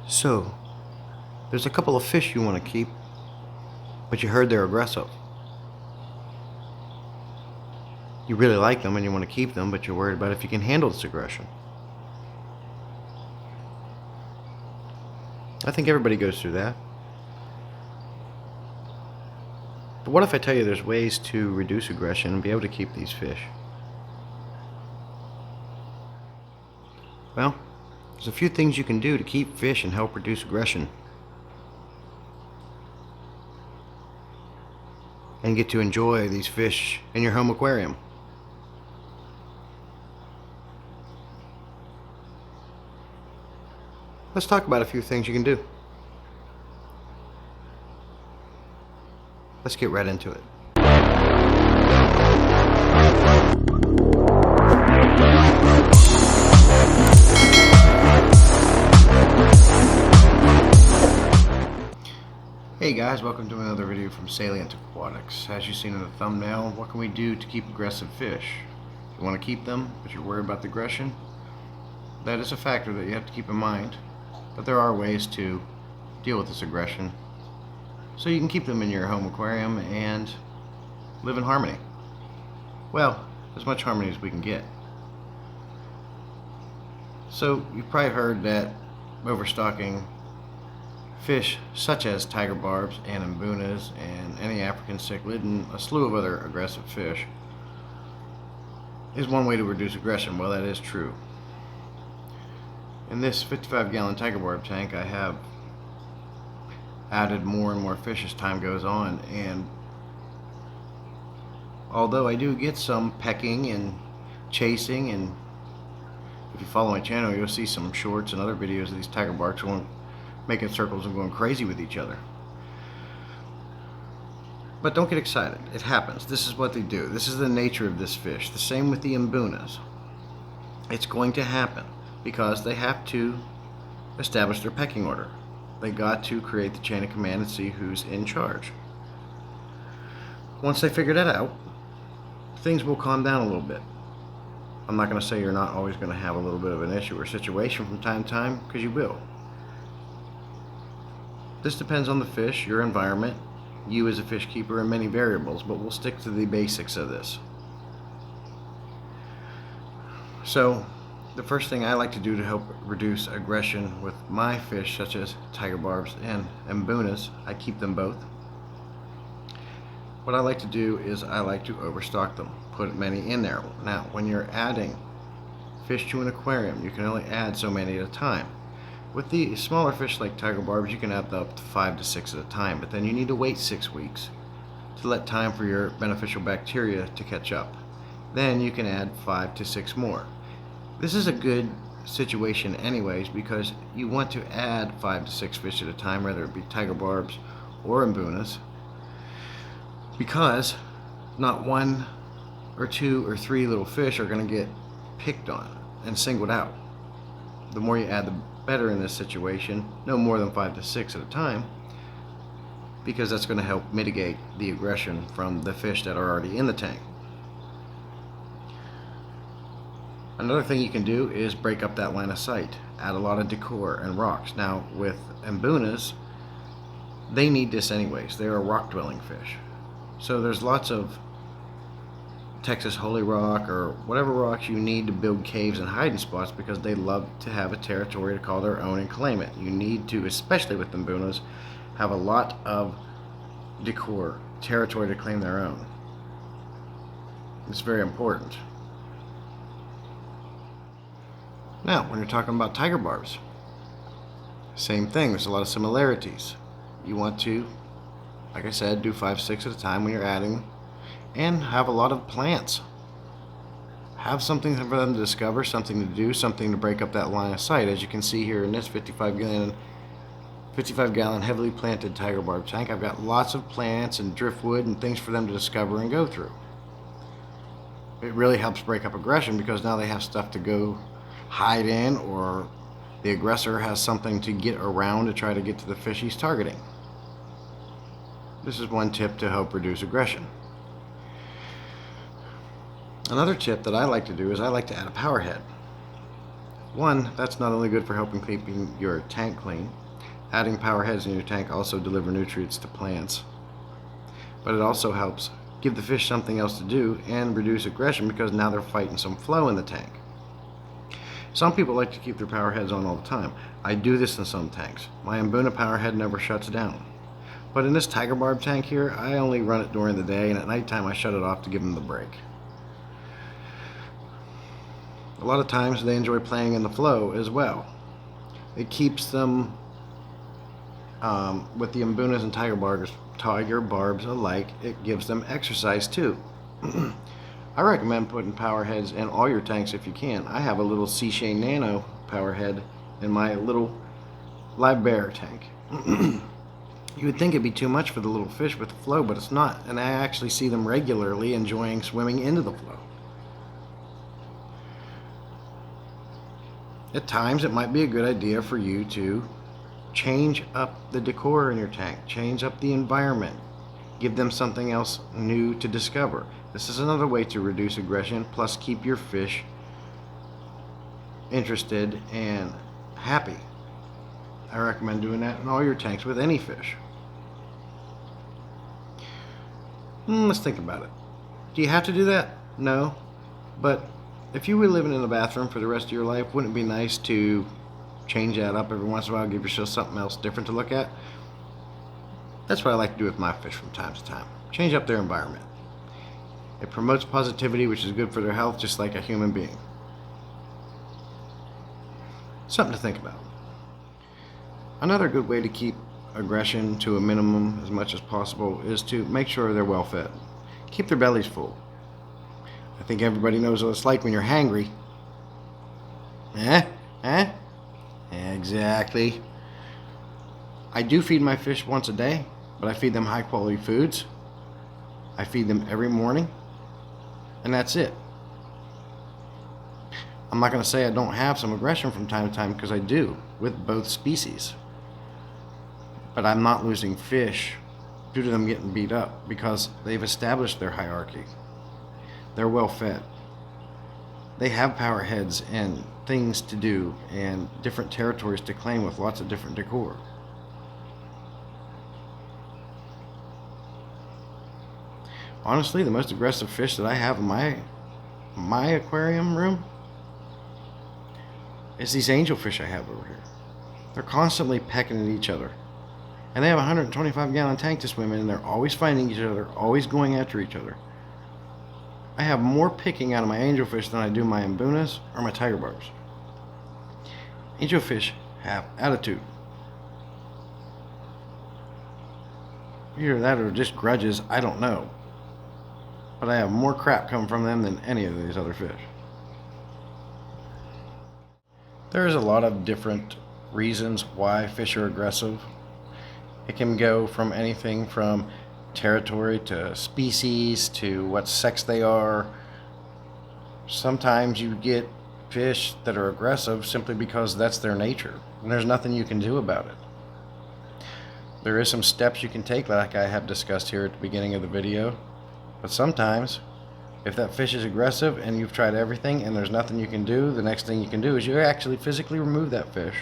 So, there's a couple of fish you want to keep, but you heard they're aggressive. You really like them and you want to keep them, but you're worried about if you can handle this aggression. I think everybody goes through that. But what if I tell you there's ways to reduce aggression and be able to keep these fish? Well, there's a few things you can do to keep fish and help reduce aggression. And get to enjoy these fish in your home aquarium. Let's talk about a few things you can do. Let's get right into it. Hey guys, welcome to another video from Salient Aquatics. As you've seen in the thumbnail, what can we do to keep aggressive fish? You want to keep them, but you're worried about the aggression? That is a factor that you have to keep in mind, but there are ways to deal with this aggression so you can keep them in your home aquarium and live in harmony. Well, as much harmony as we can get. So you've probably heard that overstocking fish such as tiger barbs and mbunas and any African cichlid and a slew of other aggressive fish is one way to reduce aggression. Well, that is true. In this 55-gallon tiger barb tank, I have added more and more fish as time goes on, and although I do get some pecking and chasing, and if you follow my channel you'll see some shorts and other videos of these tiger barbs going making circles and going crazy with each other. But don't get excited. It happens. This is what they do. This is the nature of this fish. The same with the mbunas. It's going to happen because they have to establish their pecking order. They got to create the chain of command and see who's in charge. Once they figure that out, things will calm down a little bit. I'm not going to say you're not always going to have a little bit of an issue or situation from time to time, because you will. This depends on the fish, your environment, you as a fish keeper, and many variables, but we'll stick to the basics of this. So, the first thing I like to do to help reduce aggression with my fish, such as tiger barbs and mbunas, I keep them both. What I like to do is I like to overstock them, put many in there. Now, when you're adding fish to an aquarium, you can only add so many at a time. With the smaller fish like tiger barbs, you can add up to 5 to 6 at a time, but then you need to wait 6 weeks to let time for your beneficial bacteria to catch up. Then you can add 5 to 6 more. This is a good situation anyways, because you want to add 5 to 6 fish at a time, whether it be tiger barbs or mbunas, because not 1 or 2 or 3 little fish are going to get picked on and singled out. The more you add, the better in this situation. No more than 5 to 6 at a time, because that's going to help mitigate the aggression from the fish that are already in the tank. Another thing you can do is break up that line of sight. Add a lot of decor and rocks. Now with mbunas, they need this anyways. They are rock dwelling fish. So there's lots of Texas holy rock or whatever rocks you need to build caves and hiding spots, because they love to have a territory to call their own and claim it. You need to, especially with mbunas, have a lot of decor, territory to claim their own. It's very important. Now, when you're talking about tiger barbs, same thing. There's a lot of similarities. You want to, like I said, do 5, 6 at a time when you're adding, and have a lot of plants. Have something for them to discover, something to do, something to break up that line of sight. As you can see here in this 55-gallon heavily planted tiger barb tank, I've got lots of plants and driftwood and things for them to discover and go through. It really helps break up aggression, because now they have stuff to go hide in, or the aggressor has something to get around to try to get to the fish he's targeting. This is one tip to help reduce aggression. Another tip that I like to do is I like to add a power head. One, that's not only good for helping keeping your tank clean, adding power heads in your tank also deliver nutrients to plants, but it also helps give the fish something else to do and reduce aggression because now they're fighting some flow in the tank. Some people like to keep their power heads on all the time. I do this in some tanks. My Mbuna power head never shuts down. But in this tiger barb tank here, I only run it during the day, and at nighttime I shut it off to give them the break. A lot of times they enjoy playing in the flow as well. It keeps them, with the Mbunas and tiger barbs alike, it gives them exercise too. I recommend putting power heads in all your tanks if you can. I have a little Seashay Nano power head in my little live bear tank. You would think it'd be too much for the little fish with the flow, but it's not, and I actually see them regularly enjoying swimming into the flow. At times it might be a good idea for you to change up the decor in your tank, change up the environment, give them something else new to discover. This is another way to reduce aggression, plus keep your fish interested and happy. I recommend doing that in all your tanks with any fish. Let's think about it. Do you have to do that? No. But if you were living in a bathroom for the rest of your life, wouldn't it be nice to change that up every once in a while, give yourself something else different to look at? That's what I like to do with my fish from time to time. Change up their environment. It promotes positivity, which is good for their health, just like a human being. Something to think about. Another good way to keep aggression to a minimum as much as possible is to make sure they're well fed. Keep their bellies full. I think everybody knows what it's like when you're hangry. Exactly. I do feed my fish once a day, but I feed them high quality foods. I feed them every morning, and that's it. I'm not going to say I don't have some aggression from time to time, because I do with both species. But I'm not losing fish due to them getting beat up, because they've established their hierarchy. They're well fed. They have power heads and things to do and different territories to claim with lots of different decor. Honestly, the most aggressive fish that I have in my aquarium room is these angelfish I have over here. They're constantly pecking at each other. And they have a 125-gallon tank to swim in, and they're always fighting each other, always going after each other. I have more picking out of my angelfish than I do my Mbunas or my tiger barbs. Angelfish have attitude. Either that or just grudges, I don't know. But I have more crap coming from them than any of these other fish. There's a lot of different reasons why fish are aggressive. It can go from anything from territory to species to what sex they are. Sometimes you get fish that are aggressive simply because that's their nature, and there's nothing you can do about it. There is some steps you can take, like I have discussed here at the beginning of the video, but sometimes if that fish is aggressive and you've tried everything and there's nothing you can do, the next thing you can do is you actually physically remove that fish.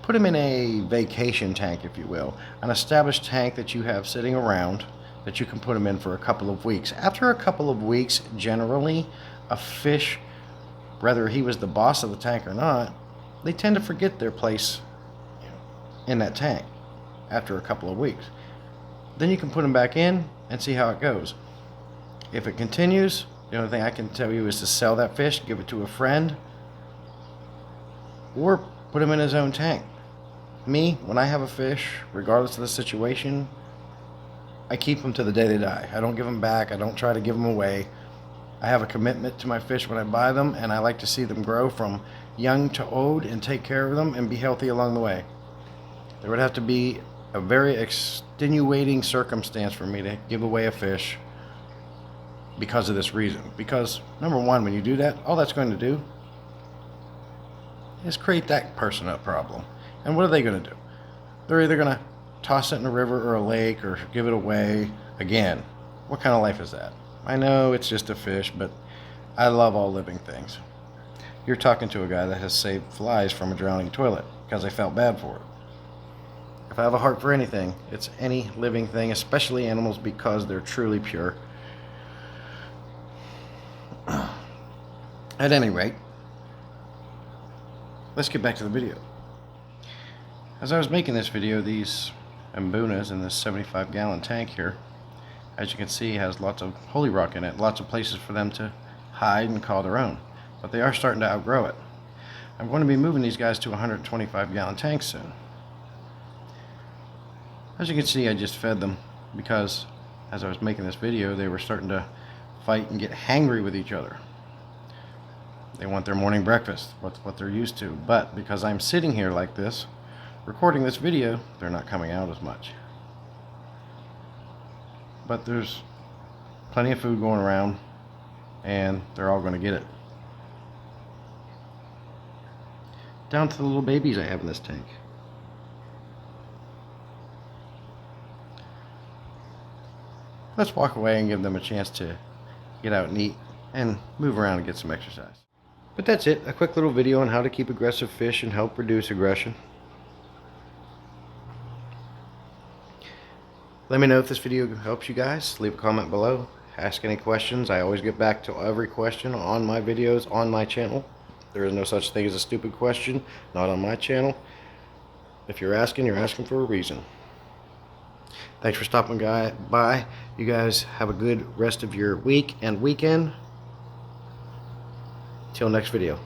Put them in a vacation tank, if you will, an established tank that you have sitting around that you can put them in for a couple of weeks. After a couple of weeks, generally, a fish, whether he was the boss of the tank or not, they tend to forget their place in that tank after a couple of weeks. Then you can put them back in and see how it goes. If it continues, the only thing I can tell you is to sell that fish, give it to a friend, or put him in his own tank. Me, when I have a fish, regardless of the situation, I keep them to the day they die. I don't give them back. I don't try to give them away. I have a commitment to my fish when I buy them, and I like to see them grow from young to old and take care of them and be healthy along the way. There would have to be a very extenuating circumstance for me to give away a fish because of this reason. Because, number one, when you do that, all that's going to do is create that person a problem. And what are they going to do? They're either going to toss it in a river or a lake or give it away. Again, what kind of life is that? I know it's just a fish, but I love all living things. You're talking to a guy that has saved flies from a drowning toilet because I felt bad for it. If I have a heart for anything, it's any living thing, especially animals, because they're truly pure. At any rate, let's get back to the video. As I was making this video, these Mbunas in this 75-gallon tank here, as you can see, has lots of holy rock in it, lots of places for them to hide and call their own. But they are starting to outgrow it. I'm going to be moving these guys to 125-gallon tanks soon. As you can see, I just fed them because as I was making this video, they were starting to fight and get hangry with each other. They want their morning breakfast, what they're used to. But because I'm sitting here like this, recording this video, they're not coming out as much. But there's plenty of food going around, and they're all going to get it. Down to the little babies I have in this tank. Let's walk away and give them a chance to get out and eat and move around and get some exercise. But that's it, a quick little video on how to keep aggressive fish and help reduce aggression. Let me know if this video helps you guys. Leave a comment below. Ask any questions. I always get back to every question on my videos on my channel. There is no such thing as a stupid question, not on my channel. If you're asking for a reason. Thanks for stopping by. You guys have a good rest of your week and weekend. Till next video.